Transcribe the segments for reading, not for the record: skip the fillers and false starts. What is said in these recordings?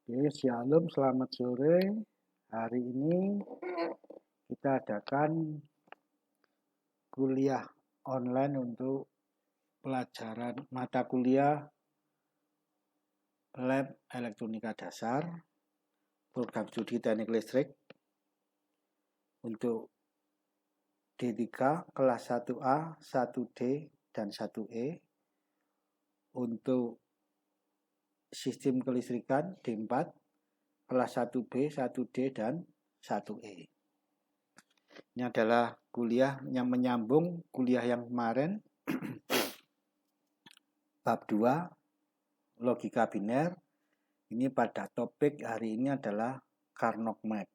Oke, Shalom, selamat sore. Hari ini kita adakan kuliah online untuk pelajaran mata kuliah Lab Elektronika Dasar, program studi teknik listrik untuk D3 kelas 1A, 1D, dan 1E, untuk sistem kelistrikan D4 kelas 1B, 1D, dan 1E. Ini adalah kuliah yang menyambung kuliah yang kemarin, bab 2, logika biner. Ini pada topik hari ini adalah Carnot Map.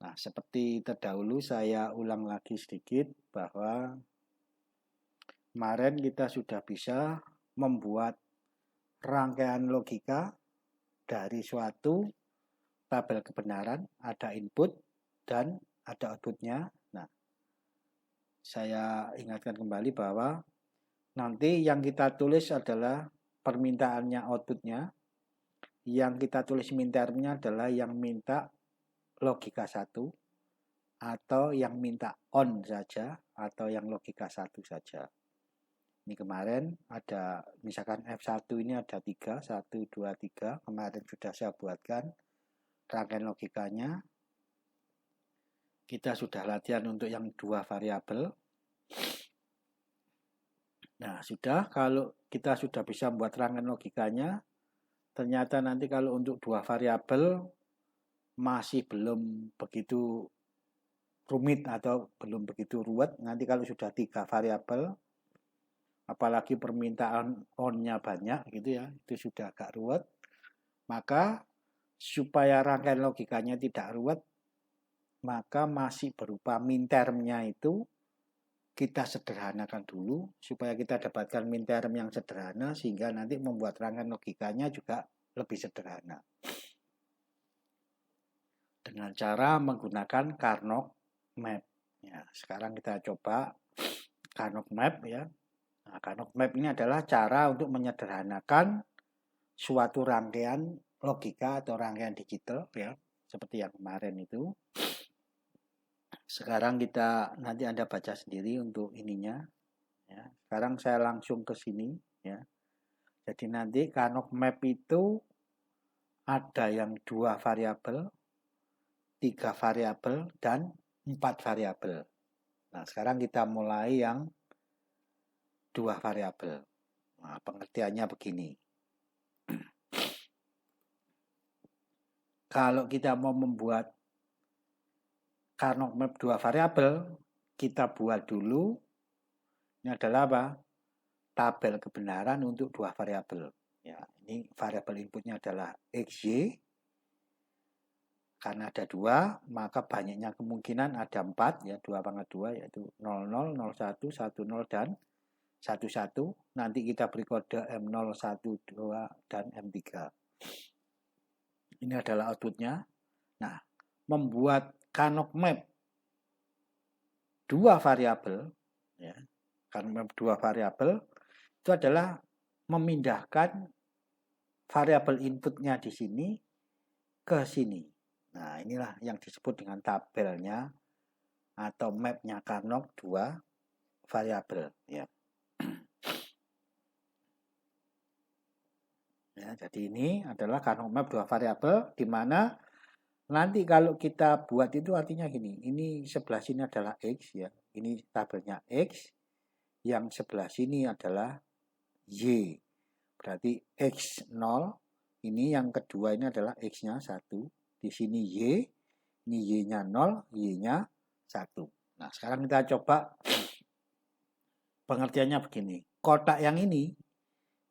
Nah, seperti terdahulu saya ulang lagi sedikit bahwa kemarin kita sudah bisa membuat rangkaian logika dari suatu tabel kebenaran, ada input dan ada outputnya. Nah, saya ingatkan kembali bahwa nanti yang kita tulis adalah permintaannya, outputnya. Yang kita tulis minternya adalah yang minta logika 1, atau yang minta on saja, atau yang logika 1 saja. Ini kemarin ada, misalkan F1 ini ada 3, 1, 2, 3. Kemarin sudah saya buatkan rangkaian logikanya. Kita sudah latihan untuk yang 2 variabel. Nah, sudah, kalau kita sudah bisa membuat rangkaian logikanya, ternyata nanti kalau untuk 2 variabel masih belum begitu rumit atau belum begitu ruwet. Nanti kalau sudah 3 variabel, apalagi permintaan on-nya banyak gitu ya, itu sudah agak ruwet. Maka supaya rangkaian logikanya tidak ruwet, maka masih berupa mintermnya itu kita sederhanakan dulu supaya kita dapatkan minterm yang sederhana, sehingga nanti membuat rangkaian logikanya juga lebih sederhana dengan cara menggunakan Carnot Map. Ya, sekarang kita coba Carnot Map ya. Nah, Carnot Map ini adalah cara untuk menyederhanakan suatu rangkaian logika atau rangkaian digital ya, seperti yang kemarin itu. Sekarang kita nanti Anda baca sendiri untuk ininya ya. Sekarang saya langsung ke sini ya. Jadi nanti Carnot Map itu ada yang 2 variabel, 3 variabel, dan 4 variabel. Nah, sekarang kita mulai yang 2 variabel. Nah, pengertiannya begini. Kalau kita mau membuat Carnot Map 2 variabel, kita buat dulu, ini adalah apa? Tabel kebenaran untuk 2 variabel. Ya, ini variabel inputnya adalah XY. Karena ada 2, maka banyaknya kemungkinan ada 4, ya, 2 pangkat 2, yaitu 00, 01, 10, dan 11. Nanti kita beri kode M0, 1, 2, dan M3. Ini adalah outputnya. Nah, membuat Carnot Map 2 variabel, ya, Carnot Map 2 variabel itu adalah memindahkan variabel inputnya di sini ke sini. Nah, inilah yang disebut dengan tabelnya atau mapnya Carnot 2 variabel. Ya. Ya, jadi ini adalah Carnot Map 2 variabel, di mana nanti kalau kita buat itu artinya gini, ini sebelah sini adalah X ya, ini tabelnya X, yang sebelah sini adalah Y. Berarti X0, ini yang kedua ini adalah X-nya 1, di sini Y, ini Y-nya 0, Y-nya 1. Nah, sekarang kita coba pengertiannya begini. Kotak yang ini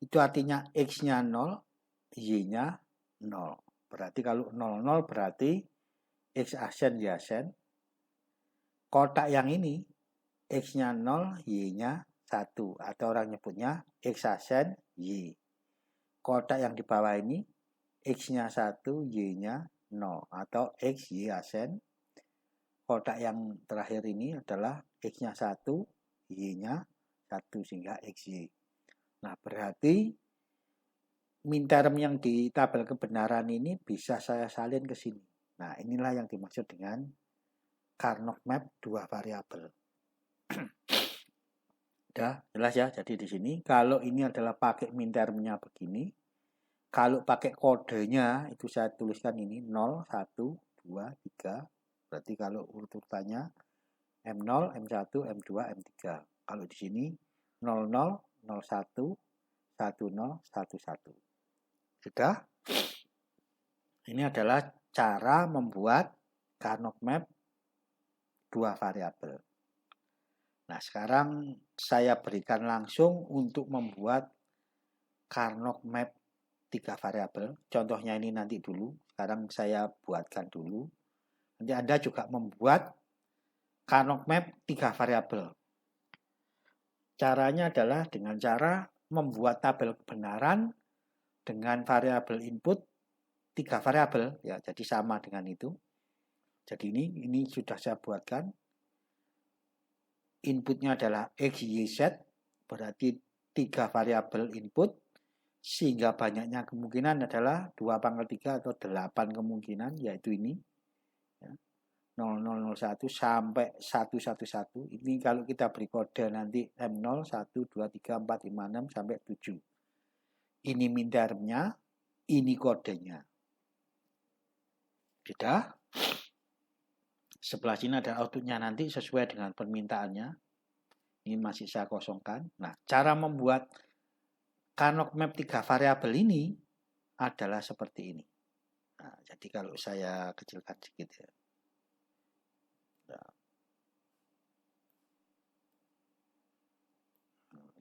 itu artinya X-nya 0, Y-nya 0. Berarti kalau 00 berarti X aksen Y aksen. Kotak yang ini X-nya 0, Y-nya 1. Atau orang nyebutnya X aksen Y. Kotak yang di bawah ini X-nya 1, Y-nya 0. Atau X, Y aksen. Kotak yang terakhir ini adalah X-nya 1, Y-nya 1, sehingga XY. Nah, berarti minterm yang di tabel kebenaran ini bisa saya salin ke sini. Nah, inilah yang dimaksud dengan Carnot map dua variabel. Udah jelas ya. Jadi di sini kalau ini adalah pakai mintermnya begini, kalau pakai kodenya itu saya tuliskan ini 0, 1, 2, 3. Berarti kalau urutannya M0, M1, M2, M3. Kalau di sini 00, 01, 10, 11. Sudah? Ini adalah cara membuat Carnot map dua variabel. Nah, sekarang saya berikan langsung untuk membuat Carnot map tiga variabel. Contohnya ini nanti dulu. Sekarang saya buatkan dulu. Nanti Anda juga membuat Carnot map tiga variabel. Caranya adalah dengan cara membuat tabel kebenaran dengan variabel input tiga variabel, ya, jadi sama dengan itu. Jadi ini sudah saya buatkan. Inputnya adalah X, Y, Z, berarti tiga variabel input, sehingga banyaknya kemungkinan adalah 2/3 atau 8 kemungkinan, yaitu ini. 0001 sampai 111. Ini kalau kita beri kode nanti M0, 1, 2, 3, 4, 5, 6 sampai 7. Ini mintermnya, ini kodenya. Sudah? Sebelah sini ada outputnya nanti sesuai dengan permintaannya. Ini masih saya kosongkan. Nah, cara membuat Carnot map tiga variabel ini adalah seperti ini. Nah, jadi kalau saya kecilkan sedikit ya. Nah,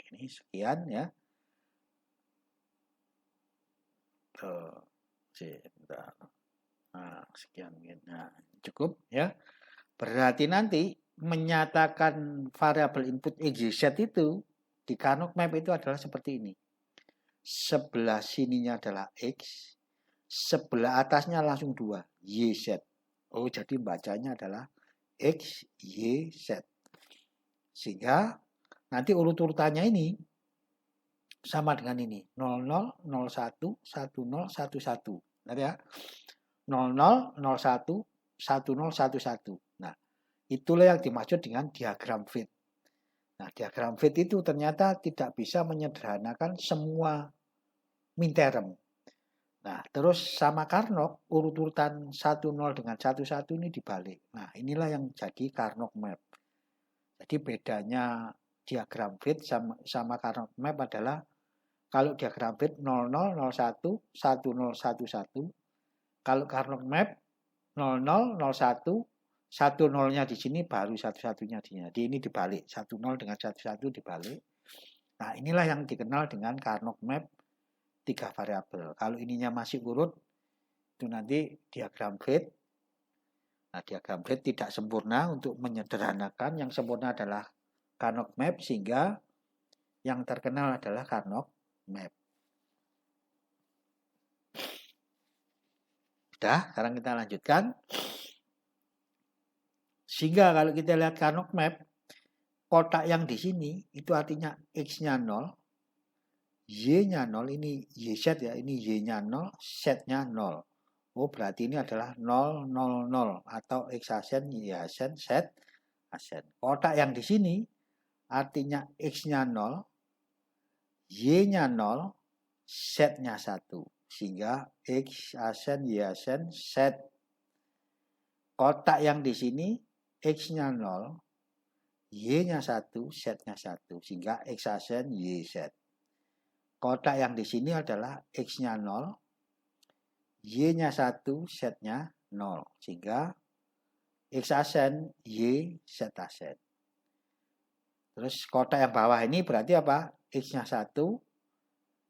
ini sekian ya. Nah, sekian. Nah, cukup ya. Berarti nanti menyatakan variabel input XYZ itu di Carnot map itu adalah seperti ini. Sebelah sininya adalah X, sebelah atasnya langsung 2, YZ. Oh, jadi bacanya adalah X, Y, Z. Sehingga nanti urut-urutannya ini sama dengan ini. 00, 01, 10, 11. Benar ya? 00, 01, 10, 11. Nah, itulah yang dimaksud dengan diagram fit. Nah, diagram fit itu ternyata tidak bisa menyederhanakan semua minterm. Nah, terus sama Carnot, urut-urutan 10 dengan 11 ini dibalik. Nah, inilah yang jadi Carnot map. Jadi bedanya diagram fit sama Carnot map adalah kalau diagram fit 00, 01, 10, 11. Kalau Carnot map 00, 01, 10-nya di sini baru 1-1-nya di sini. Jadi ini dibalik, 10 dengan 11 dibalik. Nah, inilah yang dikenal dengan Carnot map tiga variabel. Kalau ininya masih urut, itu nanti diagram fit. Nah, diagram fit tidak sempurna untuk menyederhanakan. Yang sempurna adalah Carnot map, sehingga yang terkenal adalah Carnot map. Sudah, sekarang kita lanjutkan. Sehingga kalau kita lihat Carnot map, kotak yang di sini itu artinya X-nya 0, Y-nya 0, ini YZ ya, ini Y-nya 0, Z-nya 0. Oh, berarti ini adalah 0, 0, 0 atau X asen, Y asen, Z asen. Kotak yang di sini artinya X-nya 0, Y-nya 0, Z-nya 1. Sehingga X asen, Y asen, Z. Kotak yang di sini X-nya 0, Y-nya 1, Z-nya 1. Sehingga X asen, Y, Z. Kotak yang di sini adalah X-nya 0, Y-nya 1, Z-nya 0. Sehingga X asen, Y, Z asen. Terus kotak yang bawah ini berarti apa? X-nya 1,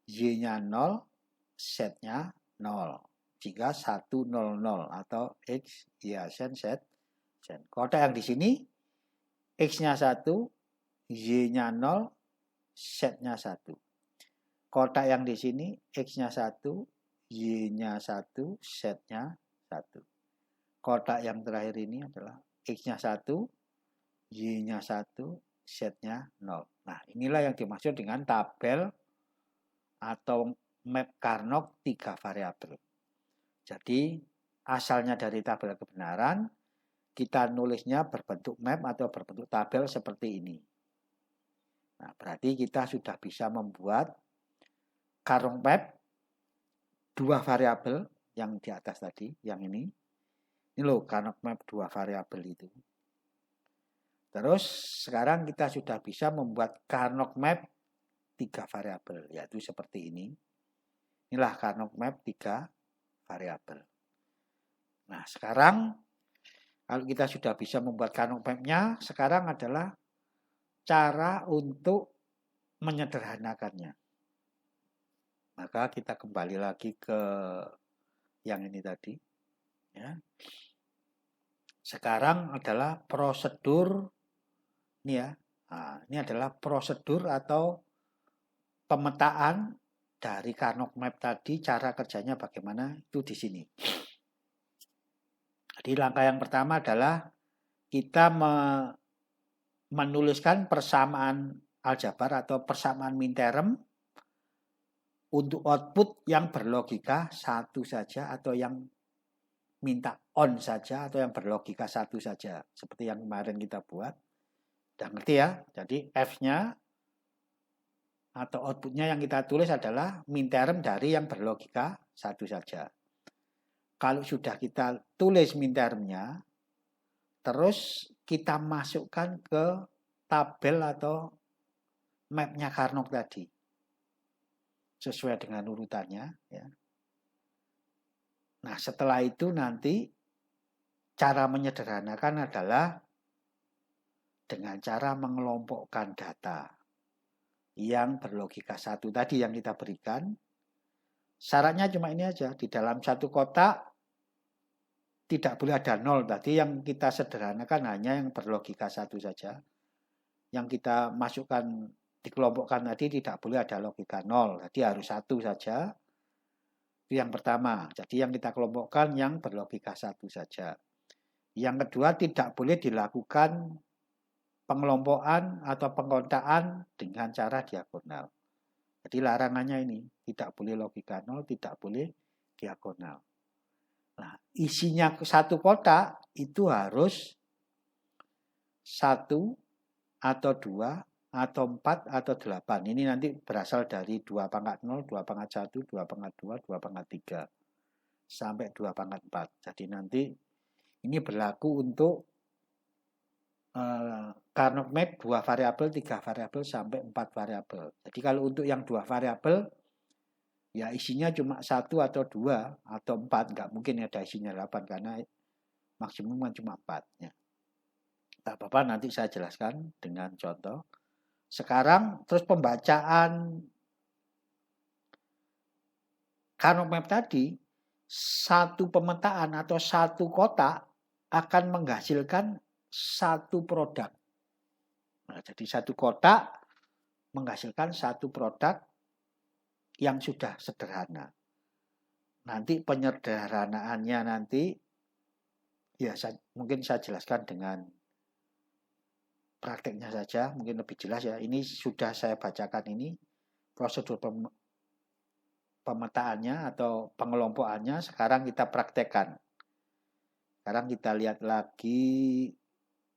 Y-nya 0, Z-nya 0. Sehingga 1, 0, 0 atau X, Y asen, Z asen. Kotak yang di sini X-nya 1, Y-nya 0, Z-nya 1. Kotak yang di sini X-nya 1, Y-nya 1, Z-nya 1. Kotak yang terakhir ini adalah X-nya 1, Y-nya 1, Z-nya 0. Nah, inilah yang dimaksud dengan tabel atau map Carnot 3 variabel. Jadi asalnya dari tabel kebenaran, kita nulisnya berbentuk map atau berbentuk tabel seperti ini. Nah, berarti kita sudah bisa membuat Carnot map 2 variabel yang di atas tadi, yang ini. Ini loh, Carnot map 2 variabel itu. Terus sekarang kita sudah bisa membuat Carnot map 3 variabel, yaitu seperti ini. Inilah Carnot map 3 variabel. Nah, sekarang kalau kita sudah bisa membuat Carnot map-nya, sekarang adalah cara untuk menyederhanakannya. Maka kita kembali lagi ke yang ini tadi. Ya. Sekarang adalah prosedur, ini ya. Nah, ini adalah prosedur atau pemetaan dari Carnot map tadi, cara kerjanya bagaimana itu di sini. Jadi langkah yang pertama adalah kita menuliskan persamaan aljabar atau persamaan minterem untuk output yang berlogika satu saja atau yang minta on saja atau yang berlogika satu saja. Seperti yang kemarin kita buat. Udah ngerti ya? Jadi F-nya atau outputnya yang kita tulis adalah minterem dari yang berlogika satu saja. Kalau sudah kita tulis mintermnya, terus kita masukkan ke tabel atau mapnya Carnot tadi. Sesuai dengan urutannya. Ya. Nah, setelah itu nanti cara menyederhanakan adalah dengan cara mengelompokkan data yang berlogika satu tadi yang kita berikan. Syaratnya cuma ini aja, di dalam satu kotak tidak boleh ada nol. Tadi yang kita sederhanakan hanya yang berlogika satu saja. Yang kita masukkan, dikelompokkan tadi tidak boleh ada logika nol. Jadi harus satu saja. Itu yang pertama. Jadi yang kita kelompokkan yang berlogika satu saja. Yang kedua, tidak boleh dilakukan pengelompokan atau pengkotaan dengan cara diagonal. Jadi larangannya ini, tidak boleh logika nol, tidak boleh diagonal. Nah, isinya satu kotak itu harus 1 atau 2 atau 4 atau 8. Ini nanti berasal dari 2 pangkat 0, 2 pangkat 1, 2 pangkat 2, 2 pangkat 3 sampai 2 pangkat 4. Jadi nanti ini berlaku untuk Carnot map 2 variabel, 3 variabel sampai 4 variabel. Jadi kalau untuk yang 2 variabel ya isinya cuma 1 atau 2 atau 4, nggak mungkin ada isinya 8 karena maksimum cuma 4 ya. Tak apa-apa, nanti saya jelaskan dengan contoh. Sekarang terus pembacaan Carnot map tadi, satu pemetaan atau satu kotak akan menghasilkan satu produk. Nah, jadi satu kotak menghasilkan satu produk yang sudah sederhana. Nanti penyederhanaannya nanti ya mungkin saya jelaskan dengan prakteknya saja, mungkin lebih jelas ya. Ini sudah saya bacakan ini prosedur pemetaannya atau pengelompokannya. Sekarang kita praktekkan. Sekarang kita lihat lagi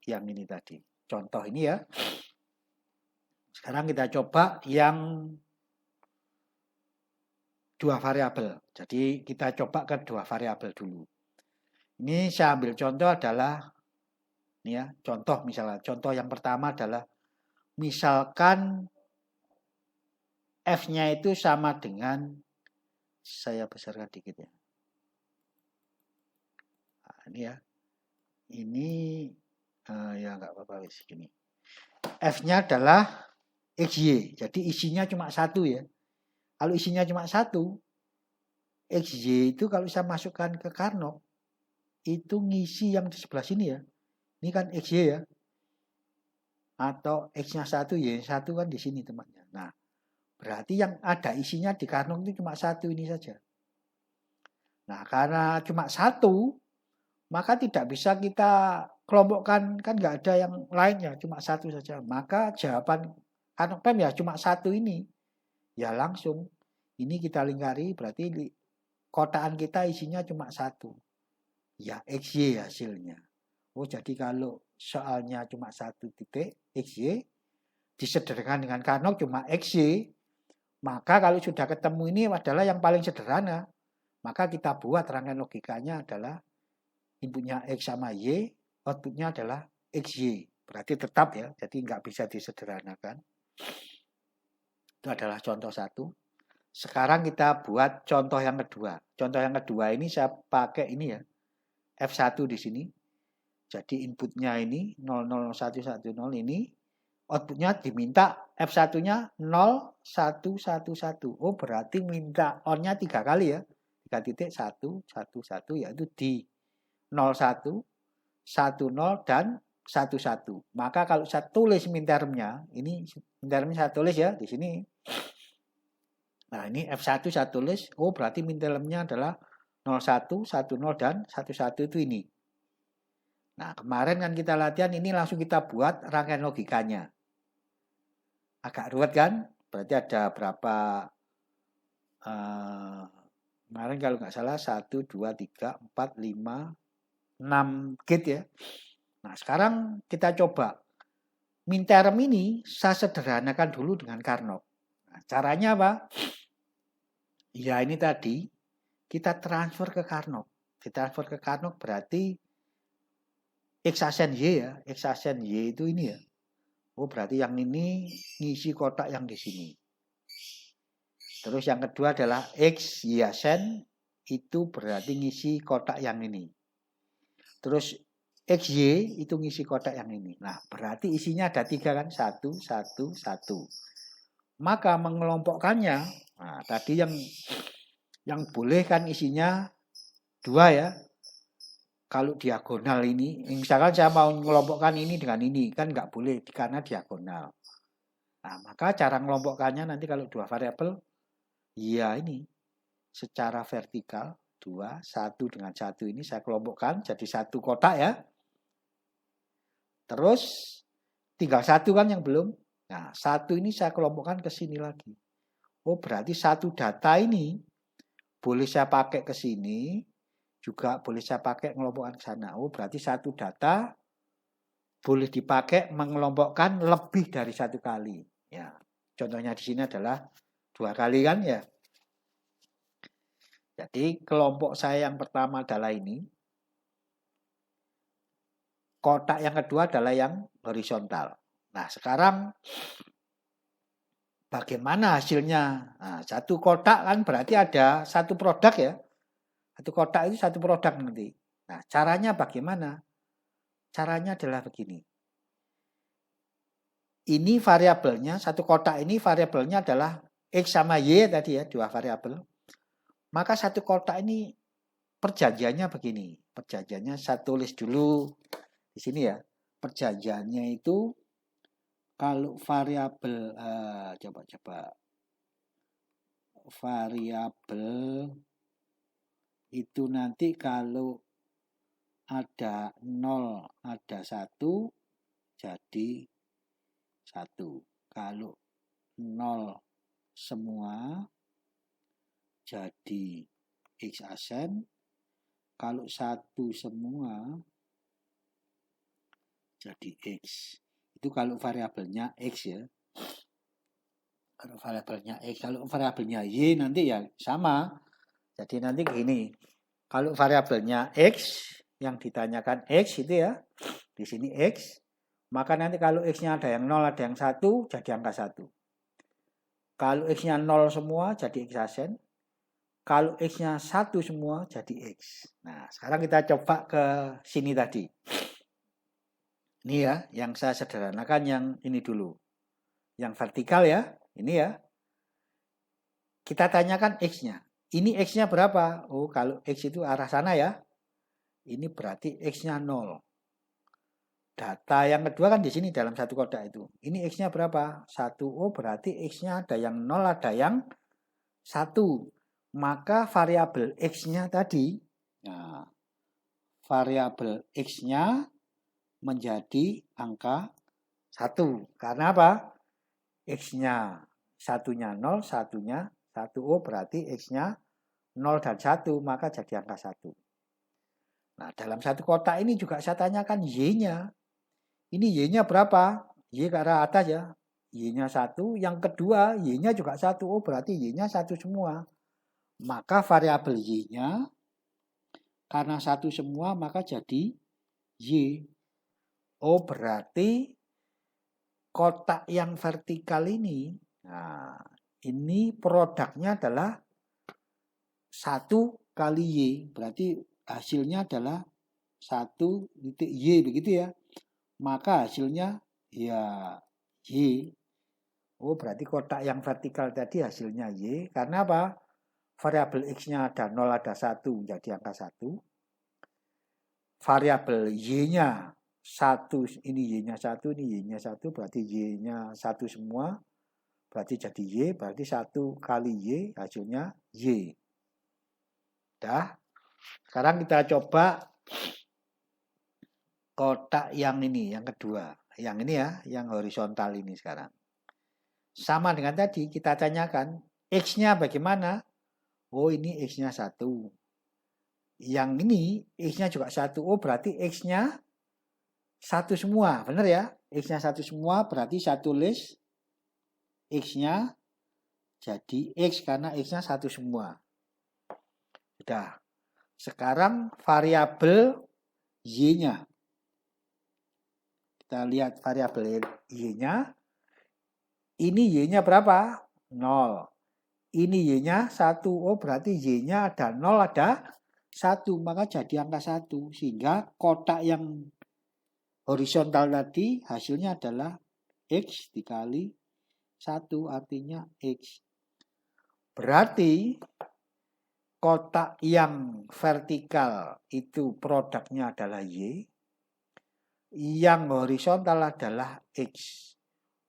yang ini tadi. Contoh ini ya. Sekarang kita coba yang 2 variabel. Jadi kita coba ke 2 variabel dulu. Ini saya ambil contoh adalah ini ya, contoh misalnya. Contoh yang pertama adalah misalkan F-nya itu sama dengan, saya besarkan dikit ya. Nah, ini ya. Ini ya nggak apa-apa segini. F-nya adalah XY. Jadi isinya cuma satu ya. Kalau isinya cuma satu, XY itu kalau saya masukkan ke Carnot, itu ngisi yang di sebelah sini ya. Ini kan XY ya. Atau X-nya 1, Y1 kan di sini temannya. Nah, berarti yang ada isinya di Carnot itu cuma satu ini saja. Nah, karena cuma satu, maka tidak bisa kita kelompokkan, kan nggak ada yang lainnya, cuma satu saja. Maka jawaban Carnot map ya cuma satu ini. Ya langsung Ini kita lingkari, berarti kotaan kita isinya cuma 1. Ya, XY hasilnya. Oh, jadi kalau soalnya cuma 1 titik XY, disederhanakan dengan Carnot cuma XY, maka kalau sudah ketemu ini adalah yang paling sederhana. Maka kita buat rangkaian logikanya adalah inputnya X sama Y, outputnya adalah XY. Berarti tetap ya, jadi nggak bisa disederhanakan. Itu adalah contoh 1. Sekarang kita buat contoh yang kedua. Contoh yang kedua ini saya pakai ini ya, F1 di sini. Jadi inputnya ini 00110 ini, outputnya diminta F1-nya 0111. Oh, berarti minta on-nya 3 kali ya. 3.111 yaitu di 01, 10 dan 11. Maka kalau saya tulis mintermnya, ini mintermnya saya tulis ya di sini. Nah, ini F1 saya tulis, oh berarti mintermnya adalah 01, 10 dan 11 itu ini. Nah, kemarin kan kita latihan, ini langsung kita buat rangkaian logikanya. Agak ruwet kan? Berarti ada berapa, kemarin kalau nggak salah 1, 2, 3, 4, 5, 6 gate ya. Nah, sekarang kita coba. Minterm ini saya sederhanakan dulu dengan Carnot. Nah, caranya apa? Ya ini tadi, kita transfer ke Carnot. Ditransfer ke Carnot berarti X aksen Y ya. X aksen Y itu ini ya. Oh berarti yang ini ngisi kotak yang di sini. Terus yang kedua adalah X Y aksen itu berarti ngisi kotak yang ini. Terus XY itu ngisi kotak yang ini. Nah berarti isinya ada 3 kan. 1, 1, 1. Maka mengelompokkannya. Nah tadi yang boleh kan isinya 2 ya. Kalau diagonal ini, misalkan saya mau mengelompokkan ini dengan ini, kan nggak boleh karena diagonal. Nah, maka cara mengelompokkannya nanti kalau 2 variabel, ya ini secara vertikal 2, 1 dengan 1 ini saya kelompokkan jadi 1 kotak ya. Terus tinggal 1 kan yang belum. Nah, 1 ini saya kelompokkan ke sini lagi. Oh, berarti 1 data ini boleh saya pakai ke sini. Juga boleh saya pakai mengelompokkan ke sana. Oh, berarti 1 data boleh dipakai mengelompokkan lebih dari 1 kali. Ya, contohnya di sini adalah 2 kali kan ya. Jadi kelompok saya yang pertama adalah ini. Kotak yang kedua adalah yang horizontal. Nah, sekarang bagaimana hasilnya? Nah, 1 kotak kan berarti ada 1 produk ya. 1 kotak itu 1 produk nanti. Nah, caranya bagaimana? Caranya adalah begini. Ini variabelnya, 1 kotak ini variabelnya adalah X sama Y tadi ya, 2 variabel. Maka 1 kotak ini perjanjiannya begini. Perjanjiannya saya tulis dulu di sini ya. Perjanjiannya itu kalau variabel, coba. Variabel itu nanti kalau ada 0, ada 1, jadi 1. Kalau 0 semua, jadi X aksen. Kalau 1 semua, jadi X. Itu kalau variabelnya X ya. Kalau variabelnya X, kalau variabelnya Y nanti ya sama. Jadi nanti gini, kalau variabelnya X, yang ditanyakan X itu ya, di sini X, maka nanti kalau X-nya ada yang 0, ada yang 1, jadi angka 1. Kalau X-nya 0 semua, jadi X aksen. Kalau X-nya 1 semua, jadi X. Nah, sekarang kita coba ke sini tadi. Ini ya, yang saya sederhanakan yang ini dulu. Yang vertikal ya, ini ya. Kita tanyakan X-nya. Ini X-nya berapa? Oh, kalau X itu arah sana ya. Ini berarti X-nya 0. Data yang kedua kan di sini dalam 1 kotak itu. Ini X-nya berapa? 1. Oh, berarti X-nya ada yang 0, ada yang 1. Maka variabel X-nya tadi, nah, variabel X-nya menjadi angka 1. Karena apa? X-nya 1-nya 0, 1-nya 1O berarti X-nya 0 dan 1, maka jadi angka 1. Nah, dalam satu kotak ini juga saya tanyakan Y-nya. Ini Y-nya berapa? Y ke arah atas ya. Y-nya 1. Yang kedua, Y-nya juga 1. Oh, berarti Y-nya 1 semua. Maka variabel Y-nya, karena 1 semua, maka jadi Y. Oh, berarti kotak yang vertikal ini, nah, ini produknya adalah 1 kali Y. Berarti hasilnya adalah 1 titik Y, begitu ya. Maka hasilnya ya Y. Oh, berarti kotak yang vertikal tadi hasilnya Y. Karena apa? Variabel X-nya ada 0, ada 1, jadi angka 1. Variabel Y-nya 1, ini Y-nya 1, ini Y-nya 1, berarti Y-nya 1 semua. Berarti jadi Y, berarti 1 kali Y, hasilnya Y. Dah. Sekarang kita coba kotak yang ini, yang kedua. Yang ini ya, yang horizontal ini sekarang. Sama dengan tadi, kita tanyakan, X-nya bagaimana? Oh, ini X-nya 1. Yang ini, X-nya juga 1. Oh, berarti X-nya 1 semua. Benar ya? X-nya 1 semua, berarti saya tulis X-nya jadi X, karena X-nya 1 semua. Sudah. Sekarang variabel Y-nya. Kita lihat variabel Y-nya. Ini Y-nya berapa? 0. Ini Y-nya 1. Oh, berarti Y-nya ada 0, ada 1. Maka jadi angka 1. Sehingga kotak yang horizontal tadi hasilnya adalah X dikali 1. Artinya X. Berarti kotak yang vertikal itu produknya adalah Y. Yang horizontal adalah X.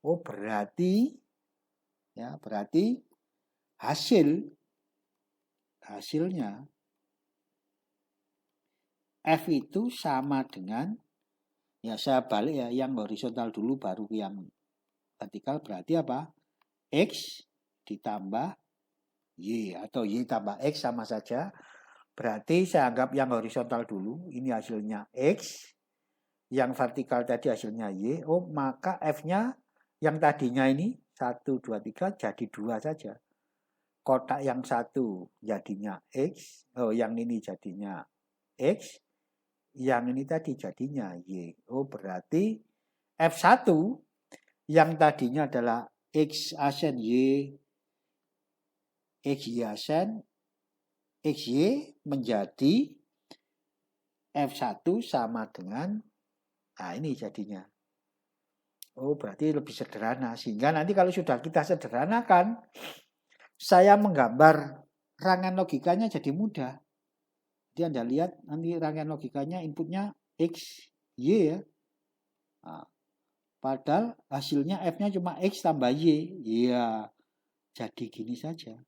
Oh, berarti hasilnya F itu sama dengan, ya saya balik ya, yang horizontal dulu baru yang vertikal, berarti apa? X ditambah Y, atau Y tambah X sama saja. Berarti saya anggap yang horizontal dulu, ini hasilnya X, yang vertikal tadi hasilnya Y. Oh, maka F-nya yang tadinya ini 1, 2, 3 jadi 2 saja. Kotak yang 1 jadinya X, oh yang ini jadinya X, yang ini tadi jadinya Y. Oh, berarti F1 yang tadinya adalah X asen Y, XY asen, XY menjadi F1 sama dengan, nah ini jadinya. Oh, berarti lebih sederhana. Sehingga nanti kalau sudah kita sederhanakan, saya menggambar rangkaian logikanya jadi mudah. Jadi Anda lihat nanti rangkaian logikanya inputnya X, Y ya. Nah, padahal hasilnya F-nya cuma X tambah Y. Ya, jadi gini saja.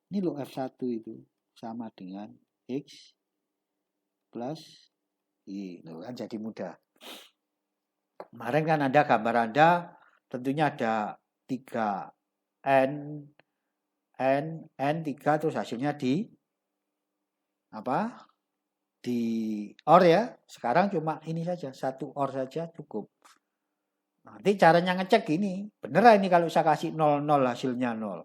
Ini loh F1 itu sama dengan X plus Y. Loh, kan jadi mudah. Kemarin kan ada gambar Anda, tentunya ada 3 N 3, terus hasilnya di OR ya. Sekarang cuma ini saja, 1 OR saja cukup. Nanti caranya ngecek gini, beneran ini kalau saya kasih 00 hasilnya 0.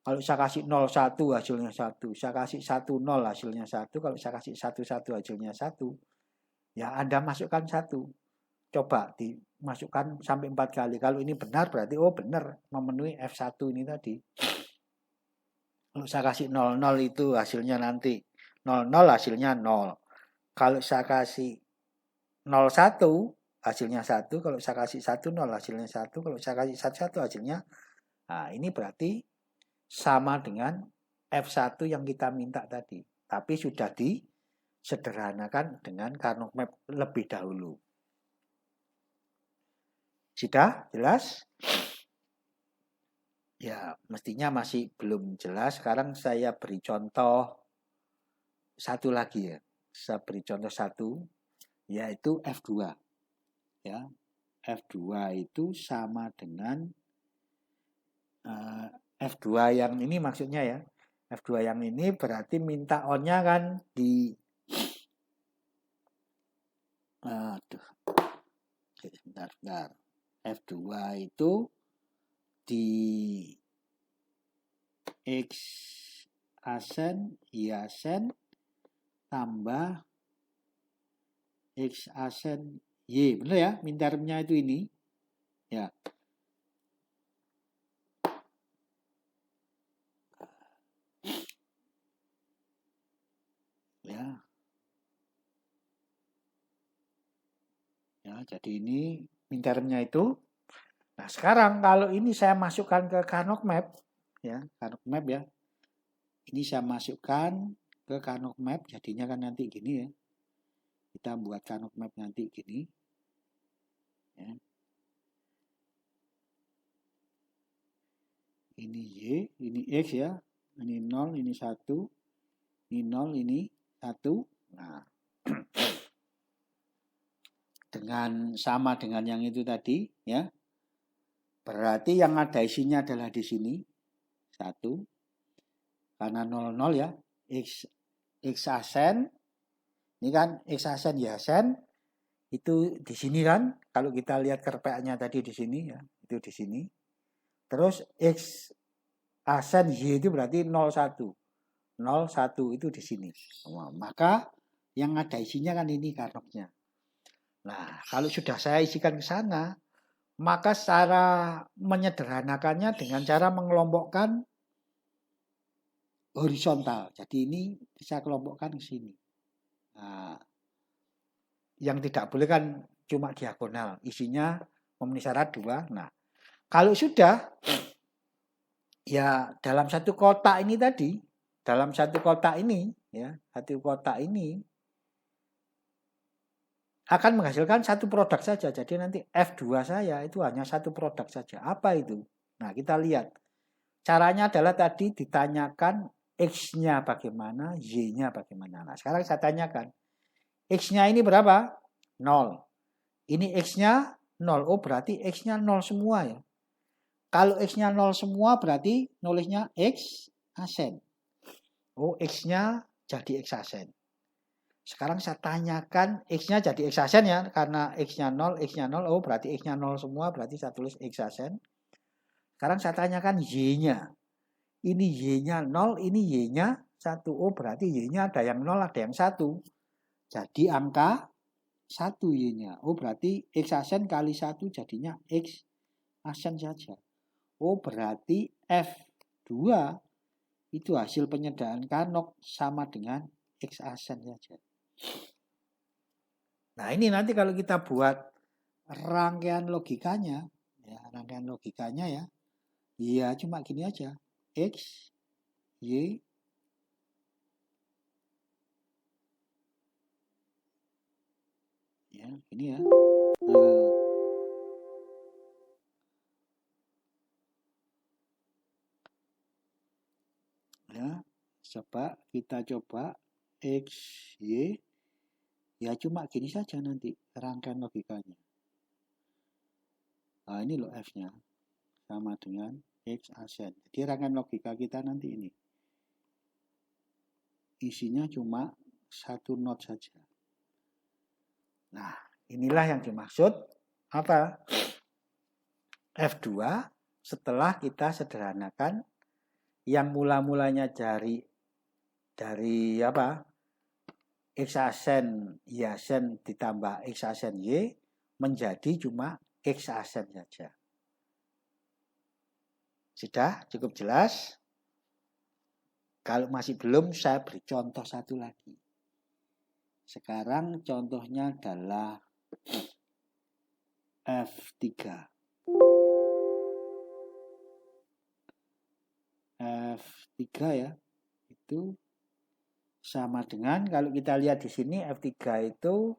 Kalau saya kasih 01 hasilnya 1, saya kasih 10 hasilnya 1, kalau saya kasih 11 hasilnya 1. Ya Anda masukkan 1. Coba dimasukkan sampai 4 kali. Kalau ini benar berarti oh benar memenuhi F1 ini tadi. Kalau saya kasih 00 itu hasilnya nanti 00 hasilnya 0. Kalau saya kasih 01 hasilnya 1. Kalau saya kasih 10 hasilnya 1. Kalau saya kasih 11 hasilnya. Nah ini berarti sama dengan F1 yang kita minta tadi. Tapi sudah disederhanakan dengan Karnaugh Map lebih dahulu. Sudah jelas? Ya, mestinya masih belum jelas. Sekarang saya beri contoh satu lagi ya. Saya beri contoh satu, yaitu F2. Ya, F2 itu sama dengan F2 yang ini maksudnya ya. F2 yang ini berarti minta on-nya kan di bentar. F2 itu di X asen, Y asen, tambah X asen, Y. Benar ya? Min termnya itu ini. Ya. Ya, jadi ini min termnya itu. Nah, sekarang kalau ini saya masukkan ke Carnot Map, ya, Carnot Map ya. Ini saya masukkan ke Carnot Map, jadinya kan nanti gini ya. Kita buat Carnot Map nanti gini. Ya. Ini Y, ini X ya. Ini 0, ini 1. Ini 0, ini 1. Nah, sama dengan yang itu tadi ya. Berarti yang ada isinya adalah di sini 1. Karena 00 ya. X asen. Ini kan X asen Y asen. Itu di sini kan. Kalau kita lihat kerpeknya tadi di sini ya. Itu di sini. Terus X asen Y itu berarti 01. 01 itu di sini. Maka yang ada isinya kan ini Carnotnya. Nah, kalau sudah saya isikan ke sana, maka cara menyederhanakannya dengan cara mengelompokkan horizontal. Jadi ini bisa kelompokkan ke sini. Nah, yang tidak boleh kan cuma diagonal. Isinya memenuhi syarat 2. Nah, kalau sudah, ya dalam satu kotak ini tadi, dalam satu kotak ini, ya satu kotak ini, akan menghasilkan satu produk saja. Jadi nanti F2 saya itu hanya satu produk saja. Apa itu? Nah, kita lihat. Caranya adalah tadi ditanyakan X-nya bagaimana, Y-nya bagaimana. Nah, sekarang saya tanyakan. X-nya ini berapa? 0. Ini X-nya 0. Oh, berarti X-nya 0 semua ya. Kalau X-nya 0 semua berarti nulisnya X asen. Oh, X-nya jadi X asen. Sekarang saya tanyakan X-nya jadi X asen ya. Karena X-nya 0, X-nya 0. Oh, berarti X-nya 0 semua. Berarti saya tulis X asen. Sekarang saya tanyakan Y-nya. Ini Y-nya 0, ini Y-nya 1. Oh, berarti Y-nya ada yang 0, ada yang 1. Jadi angka 1 Y-nya. Oh, berarti X asen kali 1 jadinya X asen saja. Oh, berarti F2 itu hasil penyederhanaan Carnot sama dengan X asen saja. Nah, ini nanti kalau kita buat rangkaian logikanya ya cuma gini aja. X, Y, ya, ini ya. Ya, kita coba X, Y, ya cuma gini saja nanti rangkaian logikanya. Nah, ini loh F-nya sama dengan X asen. Jadi rangkaian logika kita nanti ini. Isinya cuma satu not saja. Nah, inilah yang dimaksud apa? F2 setelah kita sederhanakan yang mula-mulanya dari apa? X asen Y asen ditambah X asen Y menjadi cuma X asen saja. Sudah cukup jelas? Kalau masih belum, saya beri contoh satu lagi. Sekarang contohnya adalah F3. F3 ya, itu sama dengan kalau kita lihat di sini F3 itu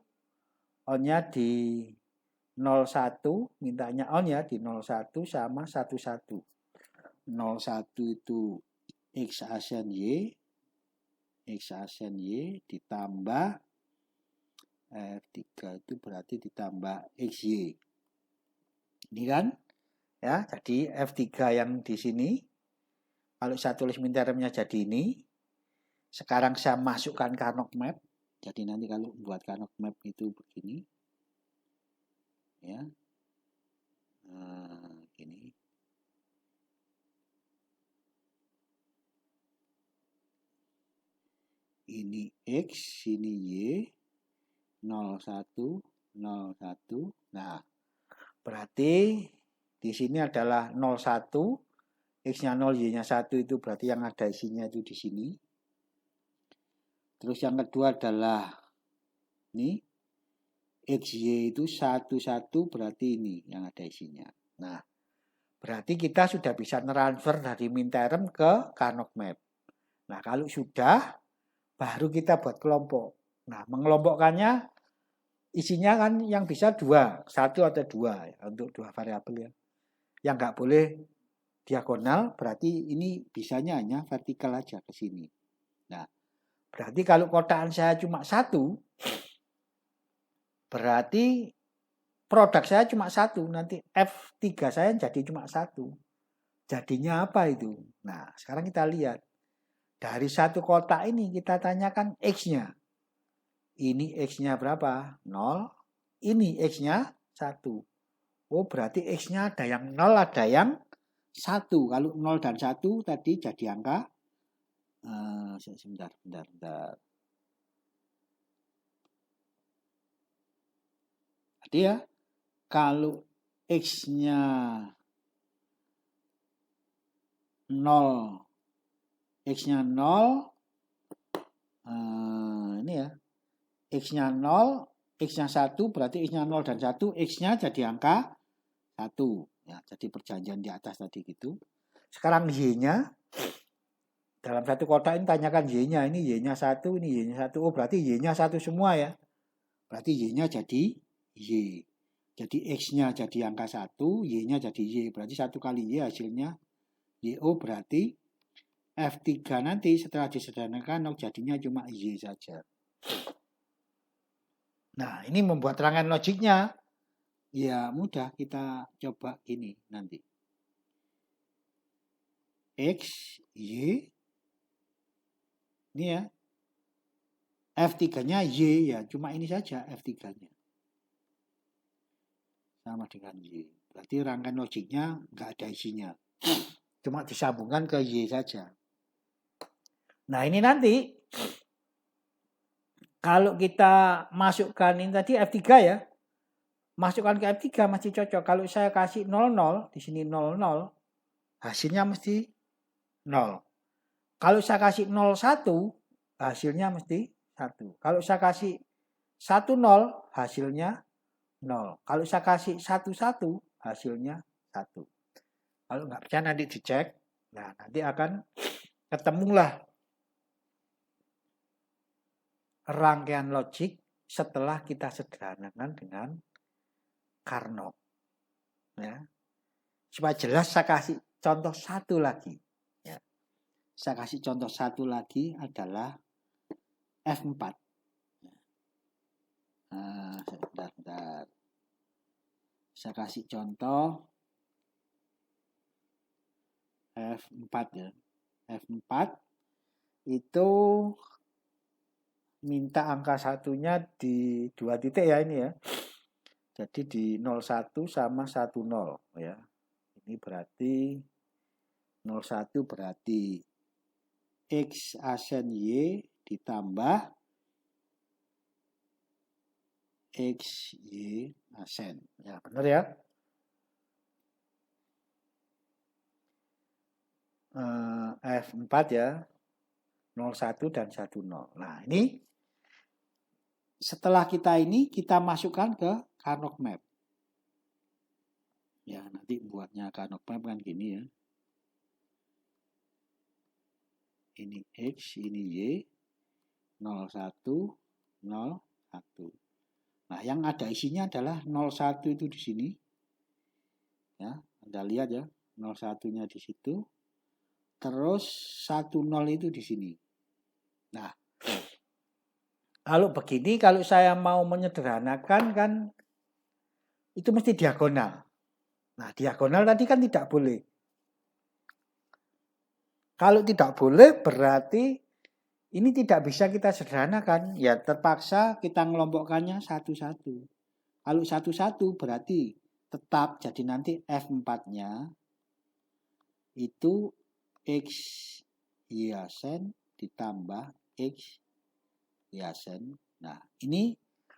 on-nya di 01, mintanya on ya di 01 sama 11. 01 itu X asen Y ditambah F3 itu berarti ditambah XY. Ini kan? Ya, jadi F3 yang di sini Kalau saya tulis min termnya jadi ini. Sekarang saya masukkan Karnaug Map. Jadi nanti kalau buat Karnaug Map itu begini. Ya. Nah, gini. Ini X, ini Y. 01, 01. Nah, berarti di sini adalah 01. X-nya 0, Y-nya 1 itu berarti yang ada isinya itu di sini. Terus yang kedua adalah ini. XY itu 11 berarti ini yang ada isinya. Nah, berarti kita sudah bisa transfer dari min term ke Karnaug Map. Nah, kalau sudah, baru kita buat kelompok. Nah, mengelompokkannya isinya kan yang bisa 2, 1 atau 2 ya, untuk 2 variabel ya. Yang nggak boleh diagonal, berarti ini bisanya hanya vertikal aja ke sini. Nah, berarti kalau kotaan saya cuma 1, berarti produk saya cuma 1. Nanti F3 saya jadi cuma 1. Jadinya apa itu? Nah, sekarang kita lihat. Dari satu kotak ini kita tanyakan X-nya. Ini X-nya berapa? 0. Ini X-nya 1. Oh, berarti X-nya ada yang 0, ada yang 1. Kalau 0 dan 1 tadi jadi angka. Sebentar. Jadi ya, kalau X-nya 0, X-nya 0, ini ya, X-nya 0, X-nya 1, berarti X-nya 0 dan 1, X-nya jadi angka 1. Ya, jadi perjanjian di atas tadi gitu. Sekarang Y-nya, dalam satu kotak ini tanyakan Y-nya, ini Y-nya 1, ini Y-nya 1. Oh, berarti Y-nya 1 semua ya. Berarti Y-nya jadi Y. Jadi X-nya jadi angka 1, Y-nya jadi Y. Berarti 1 kali Y hasilnya Y. Oh, berarti F3 nanti setelah disederhanakan jadinya cuma Y saja. Nah, ini membuat rangkaian logiknya. Ya, mudah. Kita coba ini nanti. X, Y. Ini ya. F3-nya Y ya. Cuma ini saja F3-nya. Sama dengan Y. Berarti rangkaian logiknya nggak ada isinya. Cuma disambungkan ke Y saja. Nah, ini nanti kalau kita masukkan ini tadi F3 ya. Masukkan ke F3 masih cocok. Kalau saya kasih 00, di sini 00, hasilnya mesti 0. Kalau saya kasih 01, hasilnya mesti 1. Kalau saya kasih 10, hasilnya 0. Kalau saya kasih 11, hasilnya 1. Kalau nggak percaya nanti dicek. Nah, nanti akan ketemulah rangkaian logik setelah kita sederhanakan dengan Karnaug. Ya. Supaya jelas saya kasih contoh satu lagi. Ya. Saya kasih contoh satu lagi adalah F4. Nah, bentar. Saya kasih contoh F4 ya. F4 itu minta angka satunya di 2 titik ya ini ya. Jadi di 01 sama 10 ya. Ini berarti 01 berarti X asen Y ditambah X Y asen. Ya, benar ya. F4 ya. 01 dan 10. Nah, ini setelah kita masukkan ke Karnaug Map. Ya, nanti buatnya Karnaug Map kan gini ya. Ini X, ini Y, 01, 01. Nah, yang ada isinya adalah 01 itu di sini. Ya, Anda lihat ya, 01-nya di situ. Terus 10 itu di sini. Nah, kalau begini, kalau saya mau menyederhanakan kan itu mesti diagonal. Nah, diagonal tadi kan tidak boleh. Kalau tidak boleh berarti ini tidak bisa kita sederhanakan. Ya terpaksa kita ngelompokkannya satu-satu. Kalau satu-satu berarti tetap jadi nanti F4-nya itu X hiasen ditambah X hiasen. Nah ini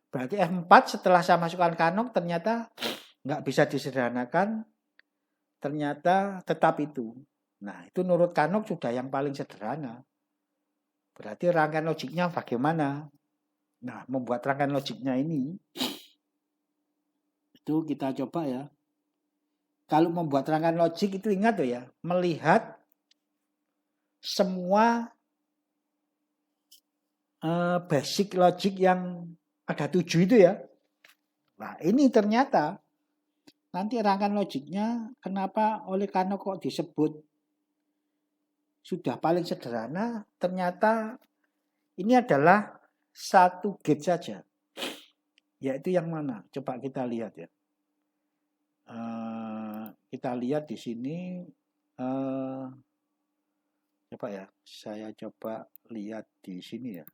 berarti F4 setelah saya masukkan kanok ternyata nggak bisa disederhanakan. Ternyata tetap itu. Nah itu menurut kanok sudah yang paling sederhana. Berarti rangkaian logiknya bagaimana? Nah membuat rangkaian logiknya ini itu kita coba ya. Kalau membuat rangkaian logik itu ingat tuh ya, melihat semua basic logik yang ada 7 itu ya. Nah ini ternyata nanti rangkaian logiknya kenapa oleh Kano kok disebut sudah paling sederhana, ternyata ini adalah satu gate saja. Yaitu yang mana? Coba kita lihat ya. Kita lihat di sini coba ya, saya coba lihat di sini ya.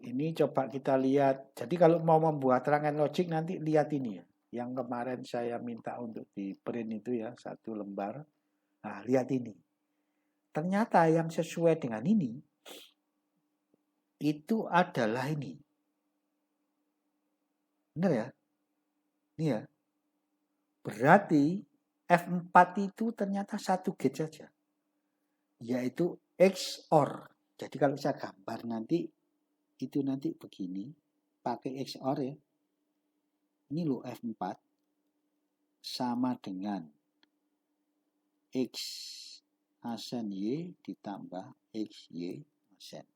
Ini coba kita lihat. Jadi kalau mau membuat rangkaian logik nanti lihat ini ya. Yang kemarin saya minta untuk di print itu ya, satu lembar. Nah, lihat ini. Ternyata yang sesuai dengan ini itu adalah ini. Benar ya? Ini ya. Berarti F4 itu ternyata satu gate saja. Yaitu XOR. Jadi kalau saya gambar nanti itu nanti begini. Pakai XOR ya. Ini loh F4 sama dengan X asen Y ditambah XY asen.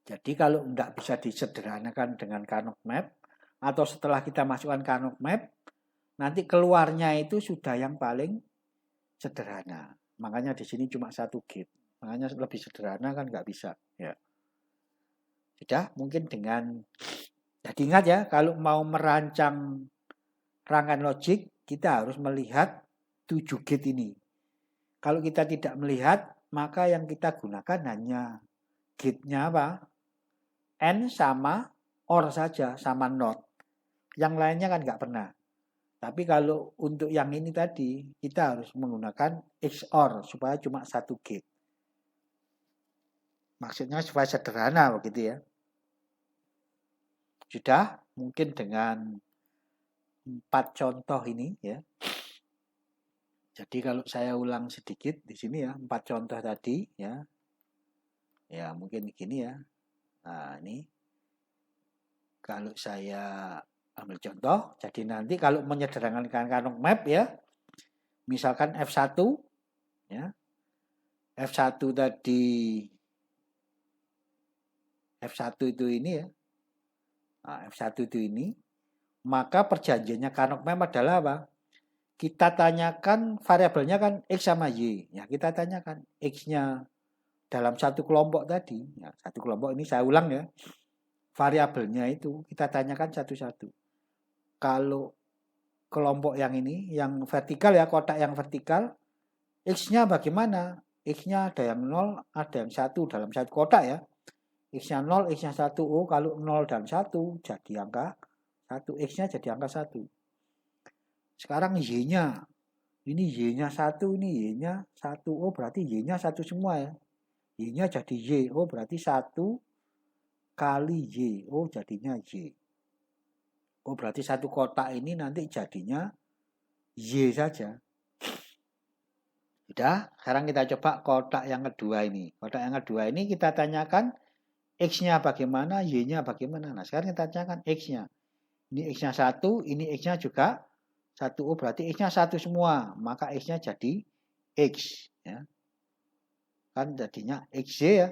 Jadi kalau tidak bisa disederhanakan dengan Carnot map atau setelah kita masukkan Carnot map, nanti keluarnya itu sudah yang paling sederhana. Makanya di sini cuma satu gate. Makanya lebih sederhana kan nggak bisa. Ya. Sudah mungkin dengan jadi ingat ya, kalau mau merancang rangkaian logik, kita harus melihat 7 gate ini. Kalau kita tidak melihat, maka yang kita gunakan hanya gate-nya apa? N sama OR saja, sama NOT. Yang lainnya kan nggak pernah. Tapi kalau untuk yang ini tadi, kita harus menggunakan XOR supaya cuma satu gate. Maksudnya supaya sederhana begitu ya. Sudah, mungkin dengan 4 contoh ini ya. Jadi kalau saya ulang sedikit di sini ya, 4 contoh tadi ya. Ya, mungkin begini ya. Nah, ini kalau saya ambil contoh, jadi nanti kalau menyederhanakan Carnot map ya, misalkan F1 ya. F1 tadi F1 itu ini ya. Nah, F1 itu ini, maka perjanjiannya Carnot map adalah apa? Kita tanyakan variabelnya kan X sama Y. Ya, kita tanyakan X-nya dalam satu kelompok tadi. Ya, satu kelompok ini saya ulang ya. Variabelnya itu kita tanyakan satu-satu. Kalau kelompok yang ini, yang vertikal ya, kotak yang vertikal, X-nya bagaimana? X-nya ada yang 0, ada yang 1 dalam satu kotak ya. X-nya 0, X-nya 1. Oh, kalau 0 dan 1 jadi angka 1. X-nya jadi angka 1. Sekarang Y-nya. Ini Y-nya 1, ini Y-nya 1. Oh, berarti Y-nya 1 semua ya. Y-nya jadi Y. Oh, berarti 1 kali Y. Oh, jadinya Y. Oh, berarti satu kotak ini nanti jadinya Y saja. Sudah, sekarang kita coba kotak yang kedua ini. Kotak yang kedua ini kita tanyakan X-nya bagaimana, Y-nya bagaimana. Nah, sekarang kita tanyakan X-nya. Ini X-nya 1, ini X-nya juga 1. Oh, berarti X-nya 1 semua. Maka X-nya jadi X. Ya. Kan jadinya XY ya.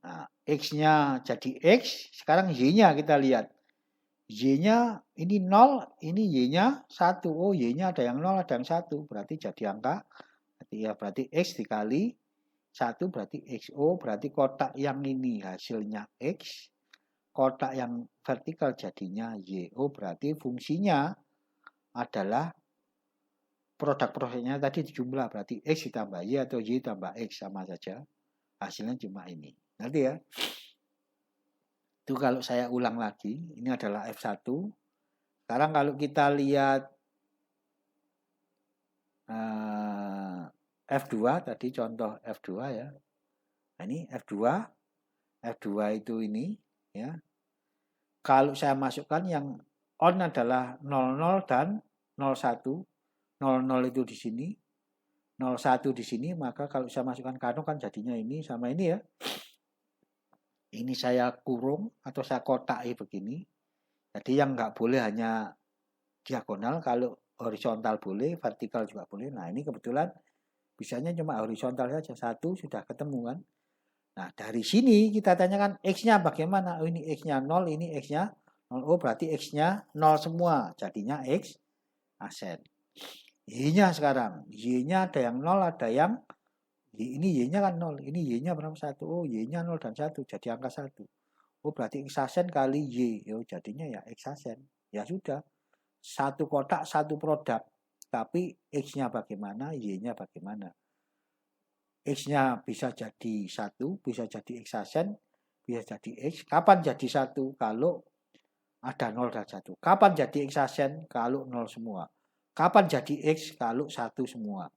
Nah, X-nya jadi X. Sekarang Y-nya kita lihat. Y-nya ini 0, ini Y-nya 1. Oh, Y-nya ada yang 0, ada yang 1. Berarti jadi angka. Berarti X dikali 1 berarti XO. Berarti kotak yang ini hasilnya X. Kotak yang vertikal jadinya Y. Oh, berarti fungsinya adalah produk-produknya tadi dijumlah, berarti X ditambah Y atau Y tambah X sama saja. Hasilnya cuma ini. Ngerti ya? Itu kalau saya ulang lagi, ini adalah F1. Sekarang kalau kita lihat F2, tadi contoh F2 ya. Nah, ini F2. F2 itu ini ya. Kalau saya masukkan yang on adalah 00 dan 01. 00 itu di sini, 01 di sini, maka kalau saya masukkan kanok kan jadinya ini sama ini ya. Ini saya kurung atau saya kotaki begini. Jadi yang nggak boleh hanya diagonal, kalau horizontal boleh, vertikal juga boleh. Nah ini kebetulan bisanya cuma horizontal saja, satu sudah ketemu kan. Nah dari sini kita tanyakan X-nya bagaimana. Oh ini X-nya 0, ini X-nya 0. Oh berarti X-nya 0 semua, jadinya X asen. Y-nya sekarang, Y-nya ada yang 0, ada yang ini Y-nya kan 0, ini Y-nya berapa? 1. Oh Y-nya 0 dan 1, jadi angka 1. Oh berarti X asen kali Y, oh jadinya ya X asen. Ya sudah, satu kotak satu produk, tapi X-nya bagaimana, Y-nya bagaimana. X-nya bisa jadi 1, bisa jadi X asen, bisa jadi X. Kapan jadi 1? Kalau ada 0 dan 1. Kapan jadi X asen? Kalau 0 semua. Kapan jadi X? Kalau 1 semua.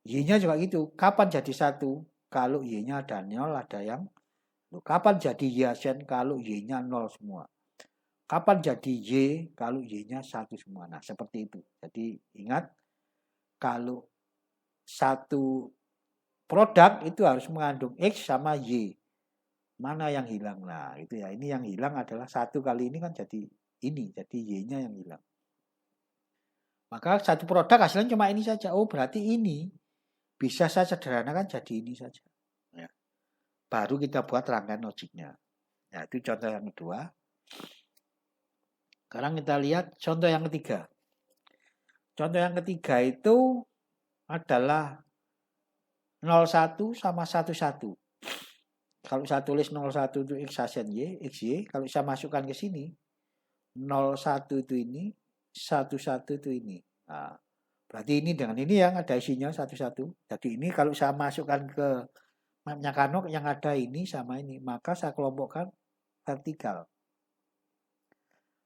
Y-nya juga gitu. Kapan jadi 1? Kalau Y-nya ada 0, ada yang. Kapan jadi Y asen? Kalau Y-nya 0 semua. Kapan jadi Y? Kalau Y-nya 1 semua. Nah, seperti itu. Jadi, ingat, kalau satu produk itu harus mengandung X sama Y. Mana yang hilang? Nah, itu ya. Ini yang hilang adalah 1 kali ini kan jadi ini. Jadi Y-nya yang hilang. Maka satu produk hasilnya cuma ini saja. Oh, berarti ini. Bisa saya sederhanakan jadi ini saja. Ya. Baru kita buat rangkaian logiknya. Ya, itu contoh yang kedua. Sekarang kita lihat contoh yang ketiga. Contoh yang ketiga itu adalah 01 sama 11. Kalau saya tulis 01 itu X asen Y, XY. Kalau saya masukkan ke sini, 01 itu ini, 11 itu ini. Nah, berarti ini dengan ini yang ada isinya 11. Jadi ini kalau saya masukkan ke mapnya Kanok yang ada ini sama ini, maka saya kelompokkan vertikal.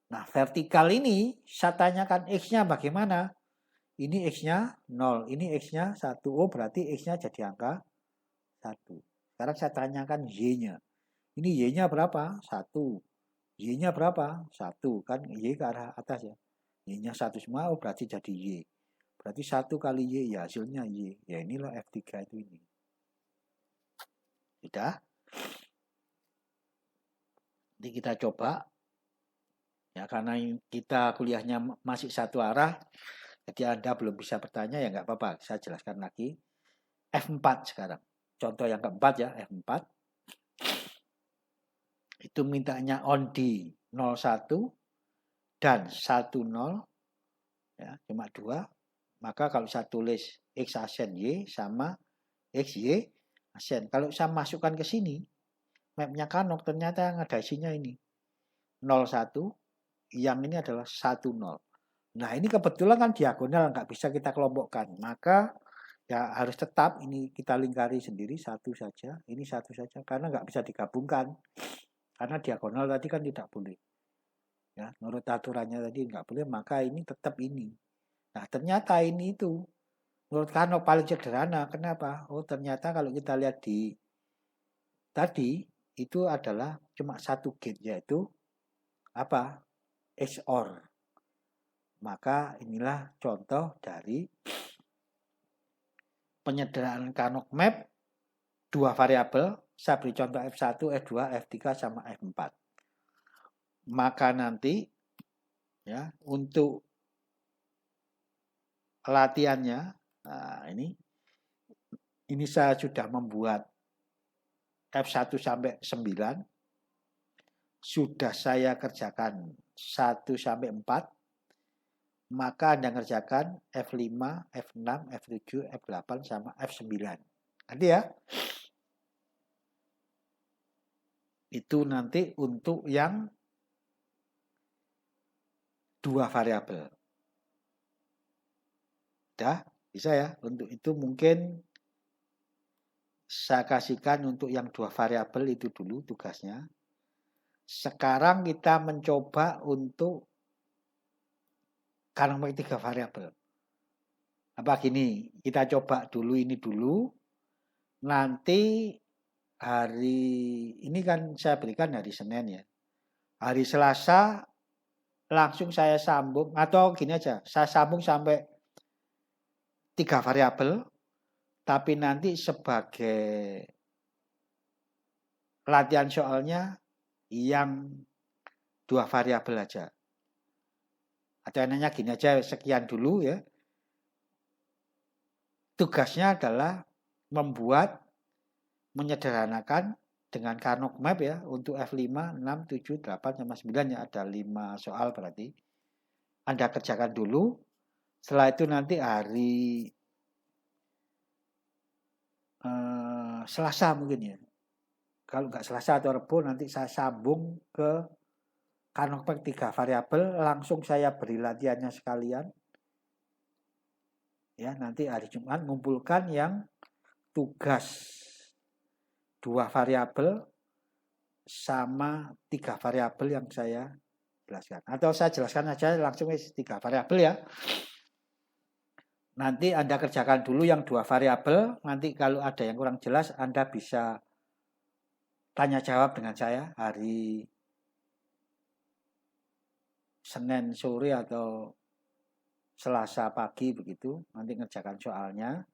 Nah, vertikal ini saya tanyakan X-nya bagaimana? Ini X-nya 0, ini X-nya 1. Oh, berarti X-nya jadi angka 1. Sekarang saya tanyakan Y-nya. Ini Y-nya berapa? 1. Y-nya berapa? 1. Kan Y ke arah atas ya. Y-nya 1 semua, oh berarti jadi Y. Berarti 1 kali Y, ya hasilnya Y. Ya inilah F3 itu ini. Sudah? Nanti kita coba. Ya, karena kita kuliahnya masih satu arah, jadi Anda belum bisa bertanya, ya nggak apa-apa. Saya jelaskan lagi. F4 sekarang. Contoh yang keempat ya, F4. Itu mintanya on di 01 dan 10. Ya, cuma 2. Maka kalau saya tulis X asen Y sama XY asen. Kalau saya masukkan ke sini, mapnya Kanok ternyata yang ada isinya ini. 01, yang ini adalah 10. Nah ini kebetulan kan diagonal, nggak bisa kita kelompokkan. Maka ya harus tetap ini kita lingkari sendiri, 1 saja. Ini 1 saja, karena nggak bisa digabungkan. Karena diagonal tadi kan tidak boleh. Ya, menurut aturannya tadi nggak boleh, maka ini tetap ini. Nah ternyata ini itu menurut Kanok paling sederhana. Kenapa? Oh ternyata kalau kita lihat di tadi itu adalah cuma satu gate, yaitu apa? XOR. Maka inilah contoh dari penyederhanaan Kanok map 2 variabel. Saya beri contoh F1, F2, F3 sama F4. Maka nanti ya untuk latihannya, nah ini saya sudah membuat F1 sampai 9. Sudah saya kerjakan 1 sampai 4. Maka Anda kerjakan F5, F6, F7, F8 sama F9. Nanti ya. Itu nanti untuk yang 2 variabel. Sudah bisa ya. Untuk itu mungkin saya kasihkan untuk yang 2 variabel itu dulu tugasnya. Sekarang kita mencoba untuk karena 3 variabel. Apa gini, kita coba dulu ini dulu. Nanti hari ini kan saya berikan hari Senin ya. Hari Selasa langsung saya sambung atau gini aja, saya sambung sampai 3 variabel, tapi nanti sebagai latihan soalnya yang 2 variabel aja. Atau enaknya gini aja, sekian dulu ya. Tugasnya adalah membuat, menyederhanakan dengan Karnaug Map ya, untuk F5, 6, 7, 8, sama 9 ya, ada 5 soal berarti. Anda kerjakan dulu, setelah itu nanti hari Selasa mungkin ya. Kalau nggak Selasa atau Rebo nanti saya sambung ke Karnaug Map 3 variabel, langsung saya beri latihannya sekalian. Ya, nanti hari Jumat ngumpulkan yang tugas 2 variabel sama 3 variabel yang saya jelaskan. Atau saya jelaskan aja langsung 3 variabel ya. Nanti Anda kerjakan dulu yang 2 variabel. Nanti kalau ada yang kurang jelas Anda bisa tanya jawab dengan saya hari Senin sore atau Selasa pagi begitu. Nanti ngerjakan soalnya.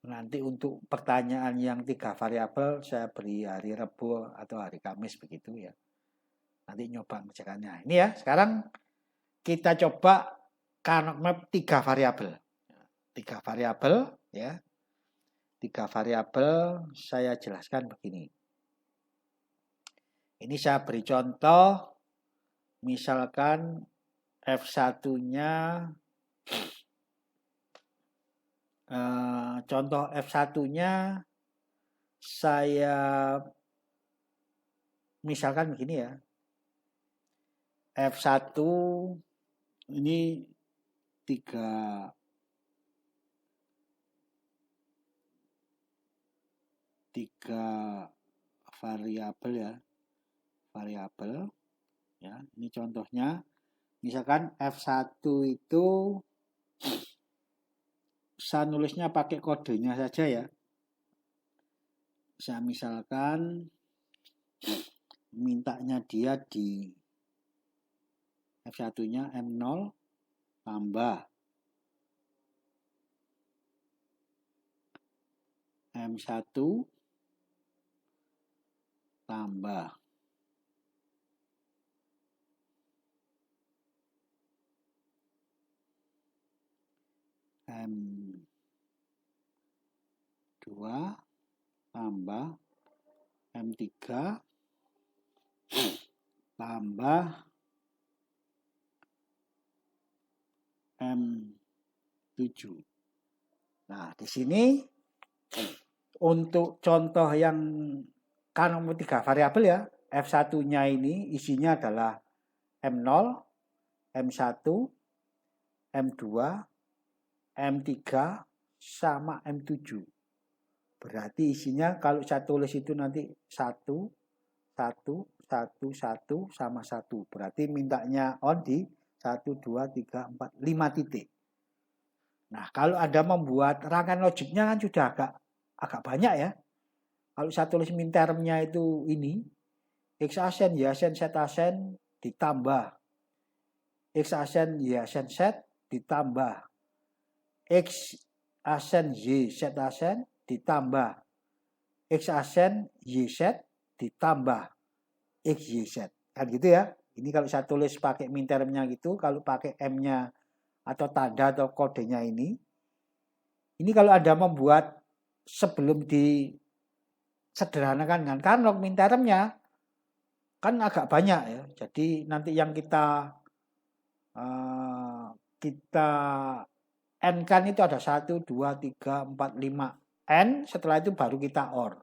Nanti untuk pertanyaan yang 3 variabel saya beri hari Rabu atau hari Kamis begitu ya. Nanti nyoba ngerjakannya. Ini ya, sekarang kita coba Karnaug Map 3 variabel. 3 variabel ya. 3 variabel saya jelaskan begini. Ini saya beri contoh, misalkan F1-nya, contoh F1-nya saya misalkan begini ya. F1 ini 3 variabel ya. Variabel ya. Ini contohnya. Misalkan F1 itu saya nulisnya pakai kodenya saja ya. Saya misalkan mintanya dia di F1-nya M0 tambah M1 tambah M2 tambah M3 tambah M7. Nah, di sini untuk contoh yang Karnaug 3 variabel ya, F1-nya ini isinya adalah M0, M1, M2, M3, sama M7. Berarti isinya kalau saya tulis itu nanti 1, 1, 1, 1, sama 1. Berarti mintanya on di 1, 2, 3, 4, 5 titik. Nah, kalau Anda membuat rangkaian logiknya kan sudah agak banyak ya. Kalau saya tulis min termnya itu ini, X asen, Y asen, Z asen ditambah X asen, Y asen, Z ditambah X asen, Y, Z asen ditambah X asen, Y, Z ditambah X, Y, Z. Kan gitu ya. Ini kalau saya tulis pakai min termnya gitu, kalau pakai M-nya atau tanda atau kodenya ini kalau Anda membuat sebelum disederhanakan dengan Karnaug min termnya kan agak banyak ya. Jadi nanti yang kita N kan itu ada 1, 2, 3, 4, 5 N, setelah itu baru kita OR.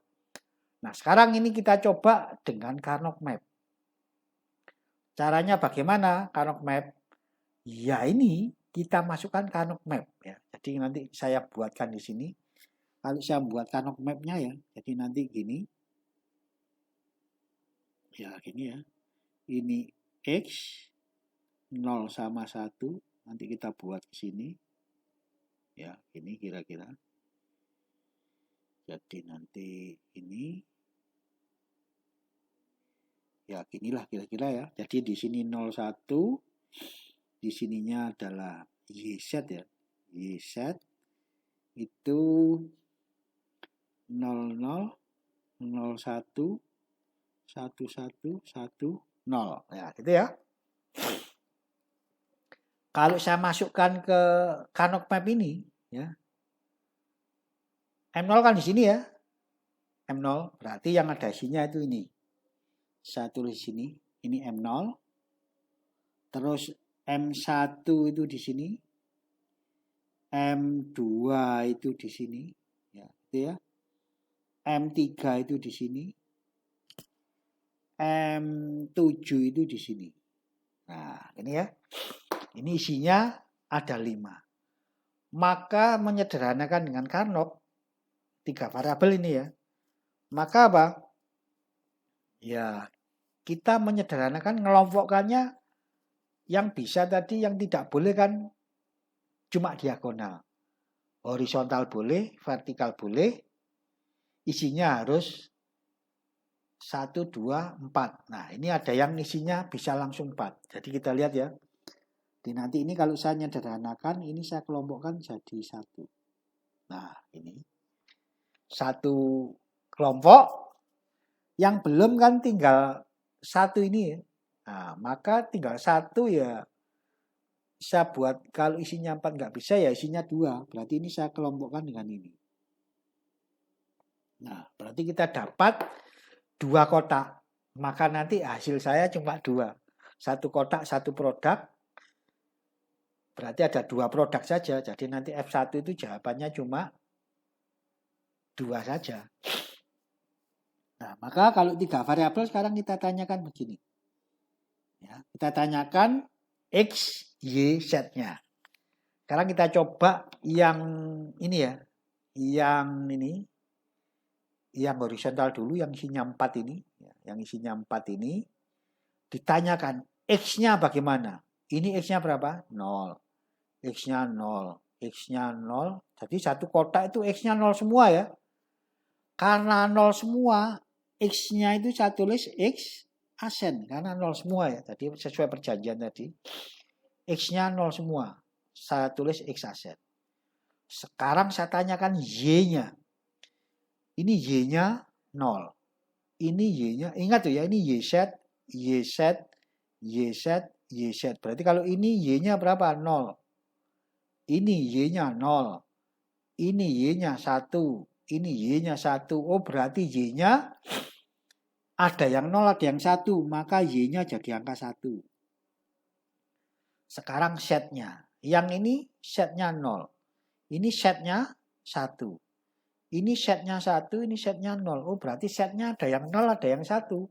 Nah, sekarang ini kita coba dengan Karnaug Map. Caranya bagaimana Karnaug Map? Ya ini, kita masukkan Canop Map ya. Jadi nanti saya buatkan di sini. Kalau saya buat Canop Map-nya ya, jadi nanti gini. Ya, gini ya. Ini X 0 sama 1, nanti kita buat ke sini. Ya, ini kira-kira. Jadi nanti ini ya ginilah kira-kira ya. Jadi di sini 01, di sininya adalah YZ ya. YZ itu 00 01 11 10. Ya, gitu ya. Kalau saya masukkan ke Canop Map ini ya. M0 kan di sini ya. M0 berarti yang ada isinya itu ini. Saya tulis sini, ini M0. Terus M1 itu di sini. M2 itu di sini, ya, gitu ya. M3 itu di sini. M7 itu di sini. Nah, ini ya. Ini isinya ada 5. Maka menyederhanakan dengan Canop 3 variabel ini ya. Maka apa? Ya, kita menyederhanakan ngelompokkannya yang bisa tadi, yang tidak boleh kan cuma diagonal. Horizontal boleh, vertikal boleh. Isinya harus 1, 2, 4. Nah, ini ada yang isinya bisa langsung 4. Jadi kita lihat ya. Di nanti ini kalau saya menyederhanakan, ini saya kelompokkan jadi 1. Nah, ini. 1 kelompok. Yang belum kan tinggal 1 ini ya. Nah, maka tinggal 1 ya. Saya buat kalau isinya 4 nggak bisa ya isinya 2. Berarti ini saya kelompokkan dengan ini. Nah, berarti kita dapat 2 kotak. Maka nanti hasil saya cuma 2. 1 kotak, 1 produk. Berarti ada 2 produk saja. Jadi nanti F1 itu jawabannya cuma 2 saja. Nah, maka kalau 3 variabel sekarang kita tanyakan begini. Ya, kita tanyakan X, Y, Z-nya. Sekarang kita coba yang ini ya. Yang ini. Yang horizontal dulu, yang isinya 4 ini. Yang isinya 4 ini. Ditanyakan X-nya bagaimana? Ini X-nya berapa? 0. X-nya 0. X-nya 0. Jadi satu kotak itu X-nya 0 semua ya. Karena 0 semua, X-nya itu saya tulis X asen. Karena 0 semua ya. Tadi sesuai perjanjian tadi. X-nya 0 semua. Saya tulis X asen. Sekarang saya tanyakan Y-nya. Ini Y-nya 0. Ini Y-nya. Ingat tuh ya. Ini YZ, YZ, YZ, YZ. Berarti kalau ini Y-nya berapa? 0. Ini Y-nya 0. Ini Y-nya 1. Ini Y-nya 1. Oh, berarti Y-nya ada yang 0, ada yang 1. Maka Y-nya jadi angka 1. Sekarang setnya. Yang ini setnya 0. Ini setnya 1. Ini setnya 1, ini setnya 0. Oh, berarti setnya ada yang 0, ada yang 1.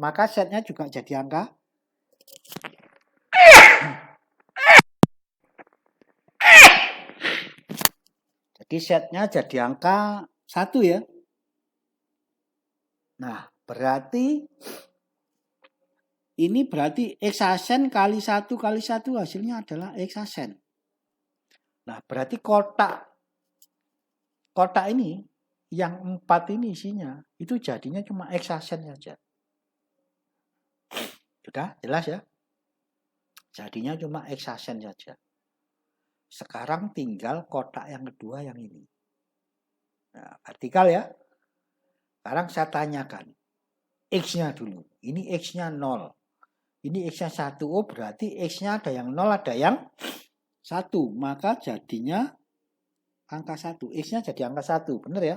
Maka setnya juga jadi angka. Jadi setnya jadi angka 1 ya. Nah, berarti ini berarti X asen kali 1 kali 1 hasilnya adalah X asen. Nah, berarti kotak ini yang 4 ini isinya itu jadinya cuma X asen saja. Sudah jelas ya? Jadinya cuma X asen saja. Sekarang tinggal kotak yang kedua yang ini. Nah, vertikal ya. Sekarang saya tanyakan. X-nya dulu. Ini X-nya 0. Ini X-nya 1. Oh, berarti X-nya ada yang 0, ada yang 1. Maka jadinya angka 1. X-nya jadi angka 1. Benar ya?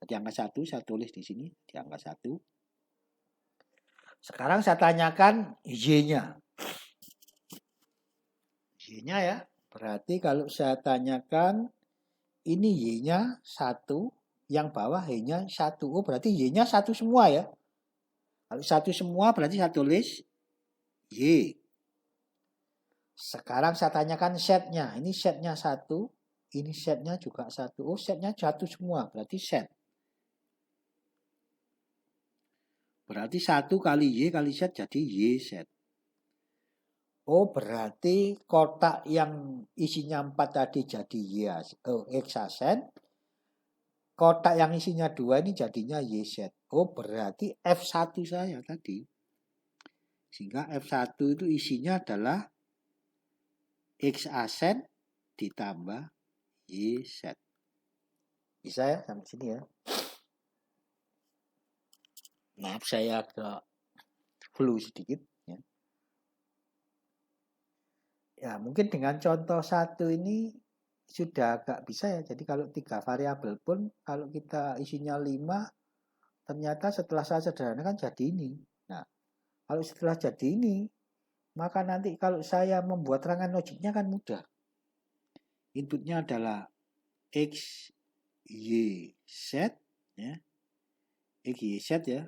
Jadi angka 1. Saya tulis di sini. Di angka 1. Sekarang saya tanyakan Y-nya. Y-nya ya. Berarti kalau saya tanyakan ini Y-nya 1. Yang bawah Y-nya 1. Oh, berarti Y-nya 1 semua ya. Kalau 1 semua berarti saya tulis Y. Sekarang saya tanyakan setnya. Ini setnya 1. Ini setnya juga 1. Oh, setnya 1 semua. Berarti set. Berarti 1 kali Y kali set jadi Y set. Oh, berarti kotak yang isinya 4 tadi jadi hexasen. Kotak yang isinya 2 ini jadinya Y set. Oh, berarti F1 saya tadi. Sehingga F1 itu isinya adalah hexasen ditambah Y set. Bisa ya sampai sini ya. Maaf saya agak flu sedikit. Ya, mungkin dengan contoh 1 ini sudah agak bisa ya. Jadi kalau 3 variabel pun kalau kita isinya 5, ternyata setelah saya sederhanakan jadi ini. Nah, kalau setelah jadi ini, maka nanti kalau saya membuat rangkaian logiknya kan mudah. Inputnya adalah X, Y, Z. Ya. X, Y, Z ya.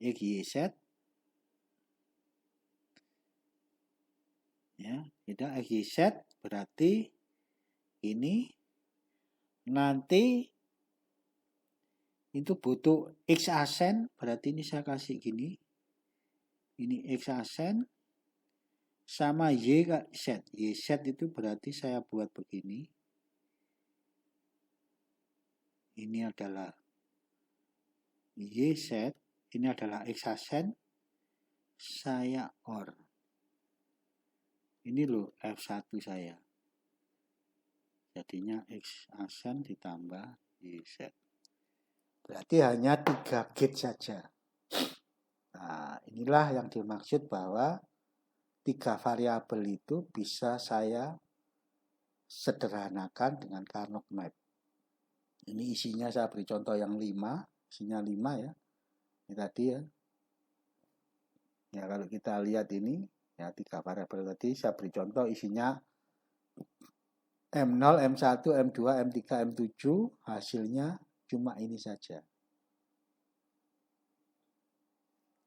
X, Y, Z. Ya, kita X, Y, Z berarti ini nanti itu butuh X asen, berarti ini saya kasih gini. Ini X asen sama Y Z. Y Z itu berarti saya buat begini. Ini adalah Y Z, ini adalah X asen, saya OR. Ini loh F1 saya. Jadinya X asen ditambah Y Z. Berarti hanya 3 gate saja. Nah, inilah yang dimaksud bahwa 3 variabel itu bisa saya sederhanakan dengan Carnot map. Ini isinya saya beri contoh yang 5, isinya 5 ya. Ini tadi ya. Ya kalau kita lihat ini, ya 3 variabel tadi saya beri contoh isinya M0, M1, M2, M3, M7, hasilnya cuma ini saja.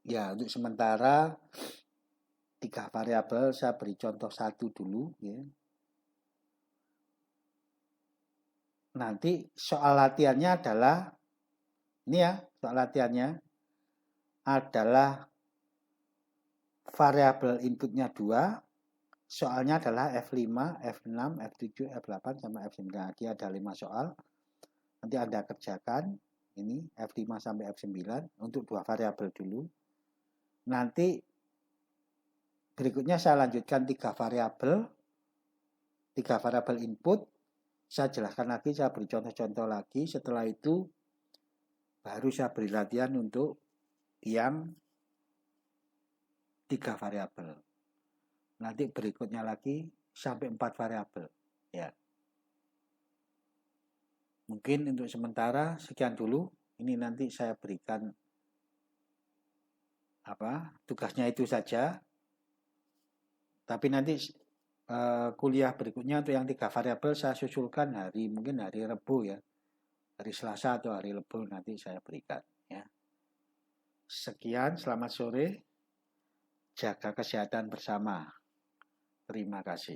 Ya, untuk sementara 3 variabel saya beri contoh 1 dulu ya. Nanti soal latihannya adalah ini ya, soal latihannya adalah variabel inputnya 2. Soalnya adalah F5, F6, F7, F8 sama F9. Jadi ada 5 soal. Nanti Anda kerjakan ini F5 sampai F9 untuk 2 variabel dulu. Nanti berikutnya saya lanjutkan 3 variabel input. Saya jelaskan lagi, saya beri contoh-contoh lagi. Setelah itu baru saya beri latihan untuk yang 3 variabel. Nanti berikutnya lagi sampai 4 variabel. Ya. Mungkin untuk sementara sekian dulu. Ini nanti saya berikan tugasnya itu saja. Tapi nanti kuliah berikutnya untuk yang 3 variabel saya susulkan mungkin hari Rabu ya. Hari Selasa atau hari Rabu nanti saya berikan ya. Sekian, selamat sore. Jaga kesehatan bersama. Terima kasih.